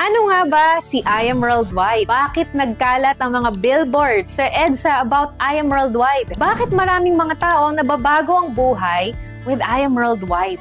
Ano nga ba si I Am Worldwide? Bakit nagkalat ang mga billboards sa EDSA about I Am Worldwide? Bakit maraming mga tao nababago ang buhay with I Am Worldwide?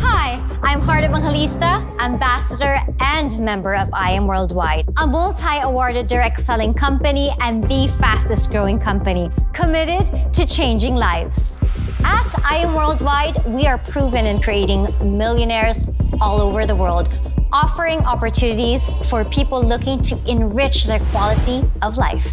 Hi, I'm Heart Evangelista, ambassador and member of I Am Worldwide, a multi-awarded direct selling company and the fastest growing company committed to changing lives. At I Am Worldwide, we are proven in creating millionaires all over the world, offering opportunities for people looking to enrich their quality of life.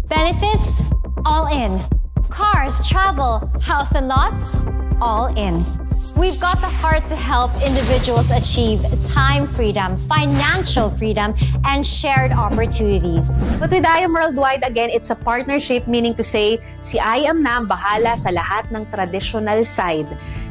Benefits, all in. Cars, travel, house and lots, all in. We've got the heart to help individuals achieve time freedom, financial freedom, and shared opportunities. But with I Am Worldwide, again, it's a partnership, meaning to say, si I Am na ang bahala sa lahat ng traditional side.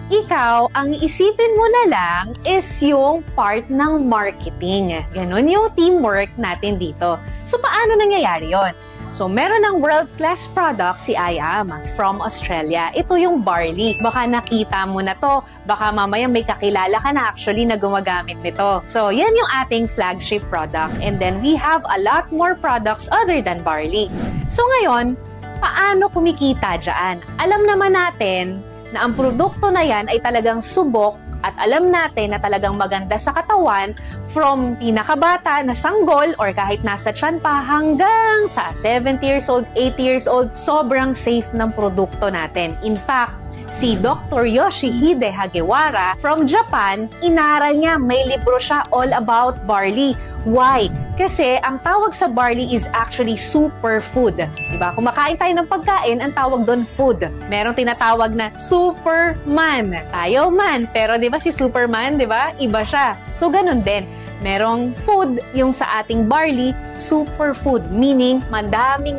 Ikaw, ang isipin mo na lang is yung part ng marketing. Ganon yung teamwork natin dito. So, paano nangyayari yon? So, meron ng world-class product si I Am from Australia. Ito yung barley. Baka nakita mo na to. Baka mamaya may kakilala ka na actually na gumagamit nito. So, yan yung ating flagship product. And then, we have a lot more products other than barley. So, ngayon, paano kumikita dyan? Alam naman natin na ang produkto na yan ay talagang subok at alam natin na talagang maganda sa katawan from pinakabata na sanggol or kahit nasa tiyan pa hanggang sa 70 years old, 80 years old, sobrang safe ng produkto natin. In fact, si Dr. Yoshihide Hagiwara from Japan, inaral niya, may libro siya all about barley. Why? Kasi ang tawag sa barley is actually superfood. Diba? Kung makain tayo ng pagkain, ang tawag doon food. Merong tinatawag na Superman. Tayo man, pero diba si Superman, diba? Iba siya. So ganun din. Merong food yung sa ating barley, superfood, meaning madami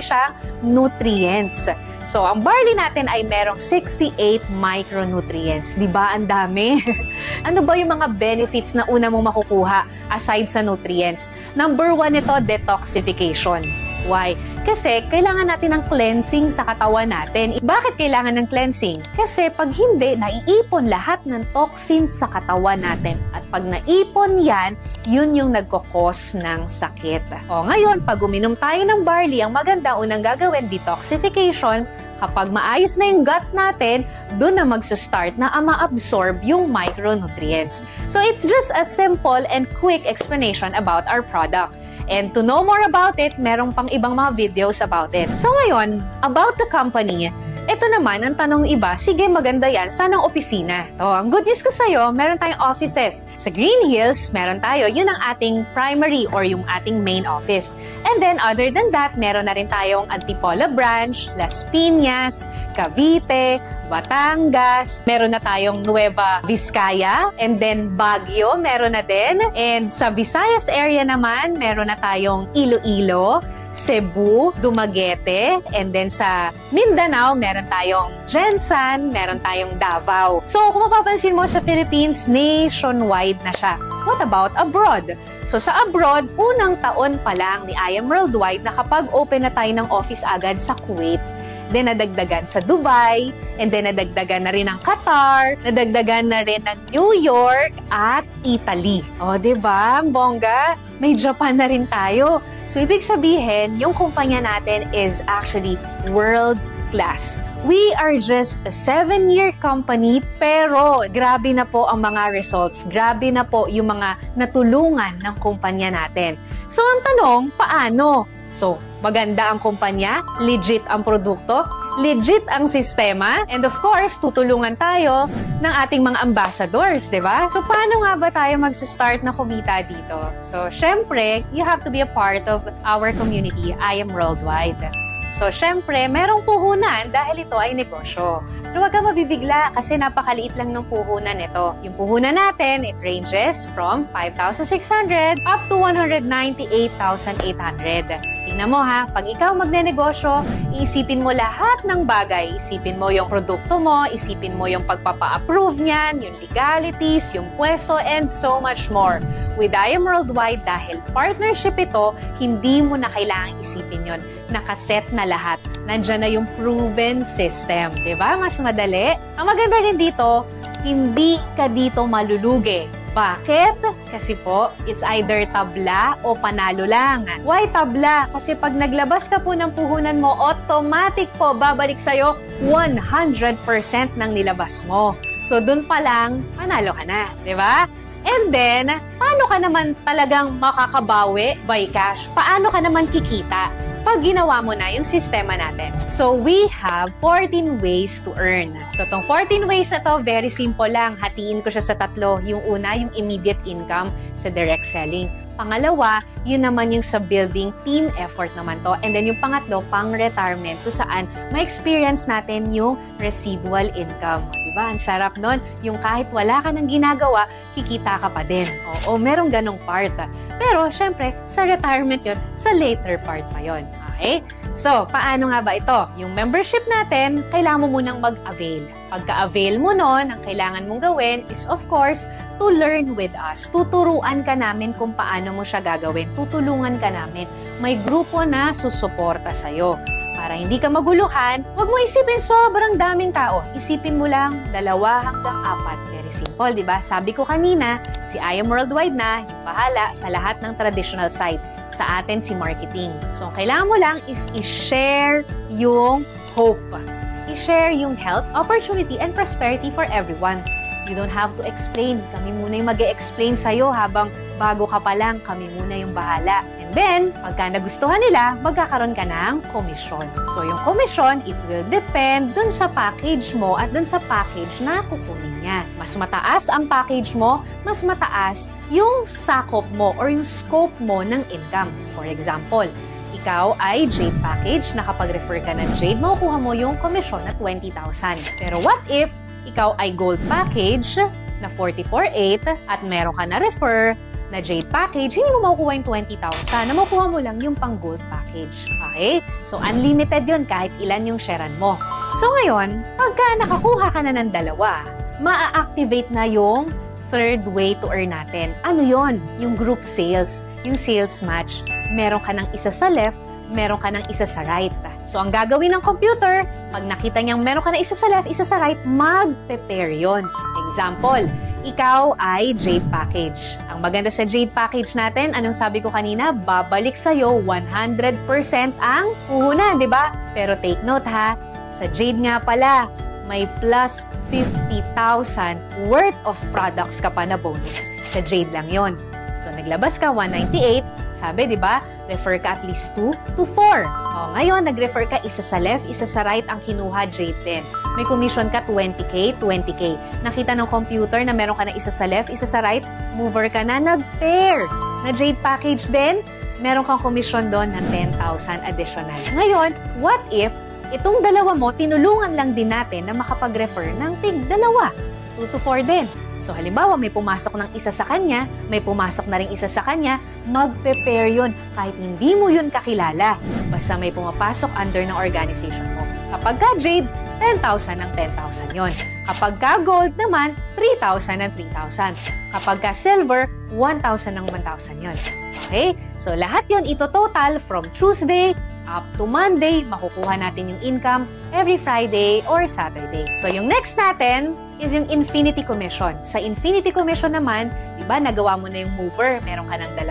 siyang nutrients. So, ang barley natin ay merong 68 micronutrients. Di ba? Ang dami. Ano ba yung mga benefits na una mong makukuha aside sa nutrients? Number 1 ito, detoxification. Why? Kasi kailangan natin ng cleansing sa katawan natin. Bakit kailangan ng cleansing? Kasi pag hindi, naiipon lahat ng toxins sa katawan natin. At pag naipon yan, yun yung nagkakos ng sakit. O ngayon, pag uminom tayo ng barley, ang maganda unang gagawin, detoxification. Kapag maayos na yung gut natin, doon na magsa-start na ma-absorb yung micronutrients. So it's just a simple and quick explanation about our product. And to know more about it, merong pang ibang mga videos about it. So ngayon, about the company, ito naman, ang tanong iba, sige maganda yan, saan ang opisina? Ang good news ko sa'yo, meron tayong offices. Sa Green Hills, meron tayo, yun ang ating primary or yung ating main office. And then other than that, meron na rin tayong Antipolo branch, Las Piñas, Cavite, Batangas, meron na tayong Nueva Vizcaya, and then Baguio, meron na din. And sa Visayas area naman, meron na tayong Iloilo, Cebu, Dumaguete, and then sa Mindanao, meron tayong Jensan, meron tayong Davao. So, kung mapapansin mo sa Philippines, nationwide na siya. What about abroad? So, sa abroad, unang taon pa lang ni I Am Worldwide na kapag open na tayo ng office agad sa Kuwait, then nadagdagan sa Dubai, and then nadagdagan na rin ng Qatar, nadagdagan na rin ng New York at Italy. O, diba? Bongga, may Japan na rin tayo. So, ibig sabihin, yung kumpanya natin is actually world-class. We are just a 7-year company, pero grabe na po ang mga results. Grabe na po yung mga natulungan ng kumpanya natin. So, ang tanong, paano? So, maganda ang kumpanya, legit ang produkto, legit ang sistema, and of course, tutulungan tayo ng ating mga ambassadors, di ba? So, paano nga ba tayo mag-start na kumita dito? So, syempre, you have to be a part of our community, I Am Worldwide. So, syempre, merong puhunan dahil ito ay negosyo. Pero huwag ka mabibigla kasi napakaliit lang ng puhunan ito. Yung puhunan natin, it ranges from 5,600 up to 198,800. Tingnan mo ha, pag ikaw magnenegosyo, iisipin mo lahat ng bagay. Isipin mo yung produkto mo, isipin mo yung pagpapa-approve niyan, yung legalities, yung pwesto, and so much more. With I Am Worldwide, dahil partnership ito, hindi mo na kailangang isipin yon. Nakaset na lahat. Nandiyan na yung proven system. Diba? Mas madali. Ang maganda rin dito, hindi ka dito malulugi. Bakit? Kasi po, it's either tabla o panalo lang. Why tabla? Kasi pag naglabas ka po ng puhunan mo, automatic po babalik sa'yo 100% ng nilabas mo. So, dun pa lang, panalo ka na. Diba? And then, paano ka naman talagang makakabawi by cash? Paano ka naman kikita pag ginawa mo na yung sistema natin? So, we have 14 ways to earn. So, itong 14 ways na to, very simple lang. Hatiin ko siya sa tatlo. Yung una, yung immediate income sa direct selling. Pangalawa, yun naman yung sa building team effort naman to. And then yung pangatlo, pang-retirement to saan ma-experience natin yung residual income. Diba? Ang sarap nun. Yung kahit wala ka nang ginagawa, kikita ka pa din. Oo, merong ganong part. Pero, syempre, sa retirement yun, sa later part pa yun. Okay? So, paano nga ba ito? Yung membership natin, kailangan mo munang mag-avail. Pagka-avail mo nun, ang kailangan mong gawin is, of course, to learn with us. Tuturuan ka namin kung paano mo siya gagawin. Tutulungan ka namin. May grupo na susuporta sa'yo. Para hindi ka maguluhan, huwag mo isipin sobrang daming tao. Isipin mo lang 2 hanggang 4. Very simple, di ba? Sabi ko kanina, si I Am Worldwide na yung bahala sa lahat ng traditional side. Sa atin si marketing. So, ang kailangan mo lang is i-share yung hope. I-share yung health, opportunity, and prosperity for everyone. You don't have to explain. Kami muna yung mag-e-explain sa'yo habang bago ka pa lang, kami muna yung bahala. And then, pagka nagustuhan nila, magkakaroon ka ng komisyon. So, yung komisyon, it will depend dun sa package mo at dun sa package na kukunin niya. Mas mataas ang package mo, mas mataas yung sakop mo or yung scope mo ng income. For example, ikaw ay Jade package na kapag refer ka ng Jade, makukuha mo yung komisyon na 20,000. Pero what if ikaw ay Gold package na 44,800 at meron ka na refer na Jade package, hindi mo makukuha yung 20,000. Na makukuha mo lang yung pang Gold package. Okay? So, unlimited yun kahit ilan yung sharean mo. So, ngayon, pagka nakakuha ka na ng 2, ma-activate na yung third way to earn natin. Ano yon? Yung group sales. Yung sales match. Meron ka ng isa sa left, meron ka ng isa sa right. So, ang gagawin ng computer, pag nakita niyang meron ka ng isa sa left, isa sa right, mag-prepare yun. Example, ikaw ay Jade package. Ang maganda sa Jade package natin, anong sabi ko kanina, babalik sa'yo 100% ang puhunan, di ba? Pero take note ha, sa Jade nga pala, may plus 50,000 worth of products ka pa na bonus. Sa Jade lang yon. So, naglabas ka 198, sabi, di ba, refer ka at least 2 to 4. O, ngayon, nag-refer ka isa sa left, isa sa right ang kinuha, Jade din. May commission ka 20K, 20K. Nakita ng computer na meron ka na isa sa left, isa sa right, mover ka na, nag-pair. Na Jade package din, meron kang commission doon ng 10,000 additional. Ngayon, what if itong 2 mo, tinulungan lang din natin na makapag-refer ng tig 2, 2 to 4 din. So, halimbawa, may pumasok ng isa sa kanya, may pumasok na rin isa sa kanya, mag-prepare yun kahit hindi mo yun kakilala. Basta may pumapasok under ng organization mo. Kapag ka Jade, 10,000 ng 10,000 yon. Kapag ka Gold naman, 3,000 ng 3,000. Kapag ka Silver, 1,000 ng 1,000 yon. Okay? So, lahat yon ito total from Tuesday up to Monday, makukuha natin yung income every Friday or Saturday. So, yung next natin is yung Infinity Commission. Sa Infinity Commission naman, di ba, nagawa mo na yung mover, meron ka ng 2.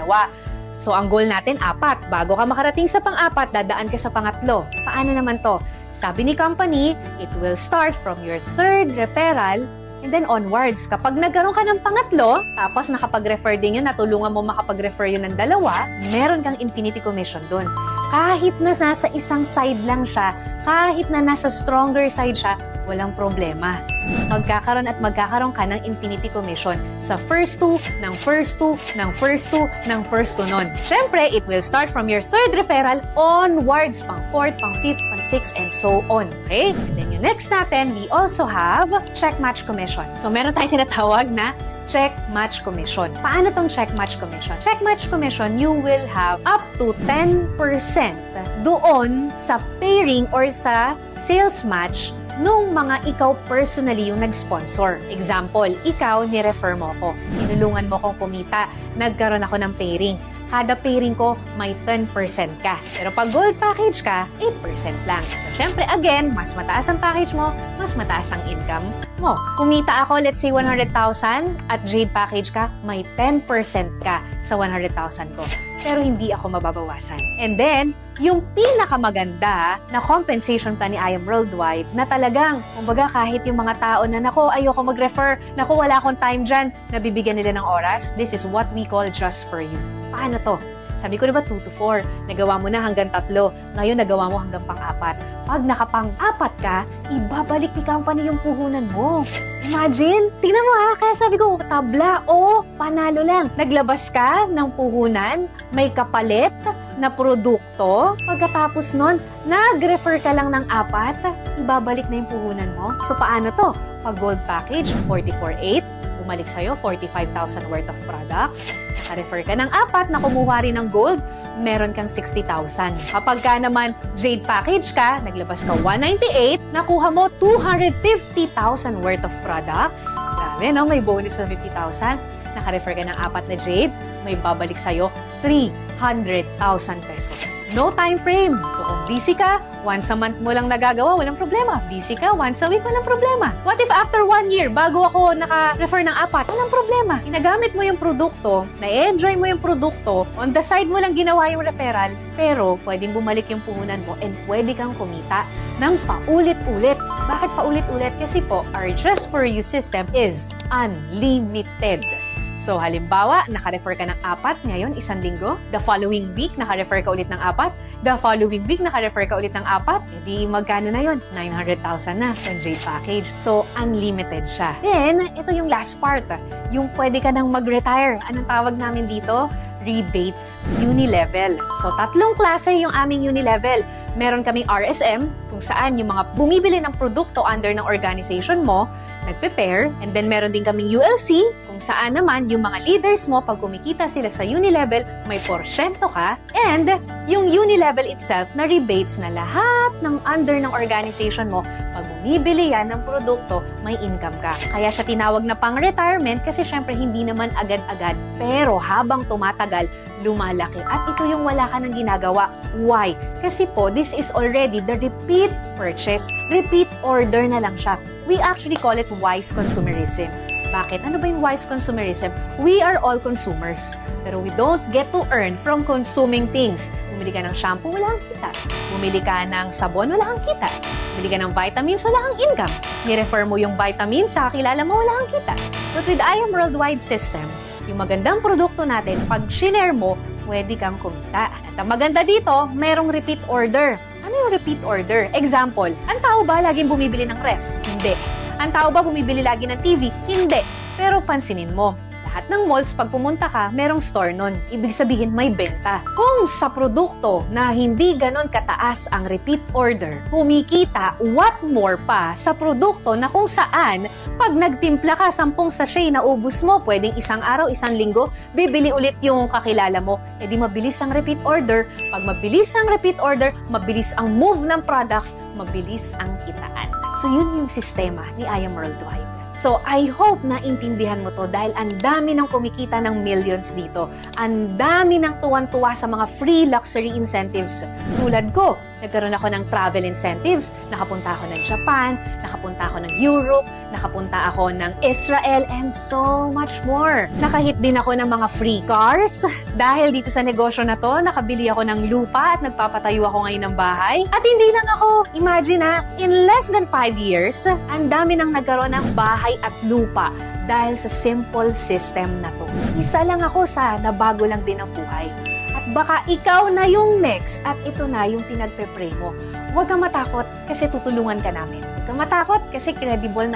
So, ang goal natin, 4. Bago ka makarating sa pang-4, dadaan ka sa pang-3. Paano naman to? Sabi ni company, it will start from your 3rd referral and then onwards. Kapag nagkaroon ka ng pang-3, tapos nakapag-refer din yun, natulungan mo makapag-refer yun ng 2, meron kang Infinity Commission dun. Kahit na nasa isang side lang siya, kahit na nasa stronger side siya, walang problema. Magkakaroon ka ng Infinity Commission sa first 2, ng first 2, ng first 2, ng first 2 nun. Siyempre, it will start from your 3rd referral onwards, pang 4th, pang 5th, pang 6th, and so on. Okay? And then yung next natin, we also have Check Match Commission. So, meron tayong tinatawag na Check Match Commission. Paano tong Check Match Commission? Check Match Commission, you will have up to 10% doon sa pairing or sa sales match nung mga ikaw personally yung nag-sponsor. Example, ikaw, ni-refer mo ko. Tinulungan mo kong kumita. Nagkaroon ako ng pairing. kada pairing ko may 10% ka. Pero pag gold package ka, 8% lang. So, syempre, again, mas mataas ang package mo, mas mataas ang income mo. Kumita ako, let's say 100,000 at jade package ka, may 10% ka sa 100,000 ko. Pero hindi ako mababawasan. And then, yung pinakamaganda na compensation plan ni I Am Worldwide na talagang, kumbaga kahit yung mga tao na nako, ayoko mag-refer, nako, wala akong time dyan, nabibigyan nila ng oras, this is what we call just for you. Paano to? Sabi ko diba 2 to 4, nagawa mo na hanggang 3, ngayon nagawa mo hanggang pang-4. Pag nakapang-4 ka, ibabalik ni company yung puhunan mo. Imagine, tingnan mo ha, kaya sabi ko, tabla, panalo lang. Naglabas ka ng puhunan, may kapalit na produkto, pagkatapos nun, nag-refer ka lang ng 4, ibabalik na yung puhunan mo. So paano to? Pag gold package, 44,800, bumalik sa'yo, 45,000 worth of products. Naka-refer ka ng 4 na kumuha rin ng gold, meron kang 60,000. Kapag ka naman jade package ka, naglabas ka 198, nakuha mo 250,000 worth of products. Grabe, no? May bonus na 50,000. Naka-refer ka ng 4 na jade, may babalik sa'yo 300,000 pesos. No time frame. So kung busy ka, once a month mo lang nagagawa, walang problema. Busy ka, once a week, walang problema. What if after 1 year, bago ako naka-refer ng 4, walang problema. Inagamit mo yung produkto, na-enjoy mo yung produkto, on the side mo lang ginawa yung referral, pero pwedeng bumalik yung puhunan mo and pwede kang kumita ng paulit-ulit. Bakit paulit-ulit? Kasi po, our Just For You system is unlimited. So, halimbawa, naka-refer ka ng 4 ngayon, 1 linggo. The following week, naka-refer ka ulit ng 4. The following week, naka-refer ka ulit ng 4. Edi, magkano na yun? 900,000 na yung jade package. So, unlimited siya. Then, ito yung last part. Yung pwede ka nang mag-retire. Anong tawag namin dito? Rebates Unilevel. So, 3 klase yung aming Unilevel. Meron kaming RSM, kung saan yung mga bumibili ng produkto under ng organization mo, nagpe-pair. And then, meron din kaming ULC, kung saan naman yung mga leaders mo, pag kumikita sila sa Unilevel, may porsyento ka. And yung Unilevel itself na rebates na lahat ng under ng organization mo, pag bumibili yan ng produkto, may income ka. Kaya siya tinawag na pang-retirement kasi syempre hindi naman agad-agad. Pero habang tumatagal, lumalaki. At ito yung wala ka nang ginagawa. Why? Kasi po, this is already the repeat purchase. Repeat order na lang siya. We actually call it wise consumerism. Bakit? Ano ba yung wise consumerism? We are all consumers. Pero we don't get to earn from consuming things. Bumili ka ng shampoo, wala kang kita. Bumili ka ng sabon, wala kang kita. Bumili ka ng vitamins, wala kang income. Ni-refer mo yung vitamins sa kakilala mo, wala kang kita. But with I Am Worldwide system, yung magandang produkto natin, pag shinare mo, pwede kang kumita. At ang maganda dito, merong repeat order. Ano yung repeat order? Example, ang tao ba laging bumibili ng ref? Hindi. Ang tao ba bumibili lagi ng TV? Hindi. Pero pansinin mo, lahat ng malls, pag pumunta ka, merong store nun. Ibig sabihin, may benta. Kung sa produkto na hindi ganon kataas ang repeat order, kumikita, what more pa sa produkto na kung saan, pag nagtimpla ka, 10 sachet na ubus mo, pwedeng 1 araw, 1 linggo, bibili ulit yung kakilala mo. E di mabilis ang repeat order. Pag mabilis ang repeat order, mabilis ang move ng products, mabilis ang kitaan. So yun yung sistema ni I Am Worldwide. So, I hope na intindihan mo to dahil ang dami ng kumikita ng millions dito. Ang dami ng tuwan-tuwa sa mga free luxury incentives. Tulad ko, nagkaroon ako ng travel incentives. Nakapunta ako ng Japan, nakapunta ako ng Europe, nakapunta ako ng Israel, and so much more. Nakahit din ako ng mga free cars. Dahil dito sa negosyo na to, nakabili ako ng lupa at nagpapatayo ako ngayon ng bahay. At hindi lang ako, imagine in less than 5 years, ang dami nang nagkaroon ng bahay at lupa dahil sa simple system na to. Isa lang ako sa nabago lang din ang buhay. At baka ikaw na yung next at ito na yung pinagpe-pray mo. Huwag kang matakot kasi tutulungan ka namin. Huwag kang matakot kasi credible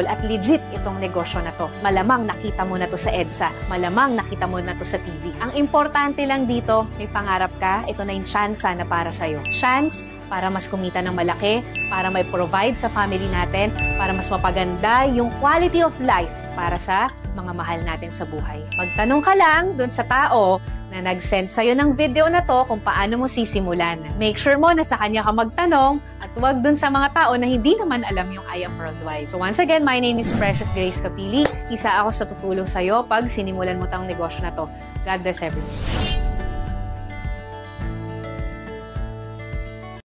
at legit itong negosyo na to. Malamang nakita mo na to sa EDSA. Malamang nakita mo na to sa TV. Ang importante lang dito, may pangarap ka, ito na yung chance na para sa'yo. Chance para mas kumita ng malaki, para may provide sa family natin, para mas mapaganda yung quality of life para sa mga mahal natin sa buhay. Magtanong ka lang dun sa tao na nag-send sa'yo ng video na to kung paano mo sisimulan. Make sure mo na sa kanya ka magtanong at huwag dun sa mga tao na hindi naman alam yung I Am Worldwide. So once again, my name is Precious Grace Capili. Isa ako sa tutulong sa'yo pag sinimulan mo tang negosyo na to. God bless everyone.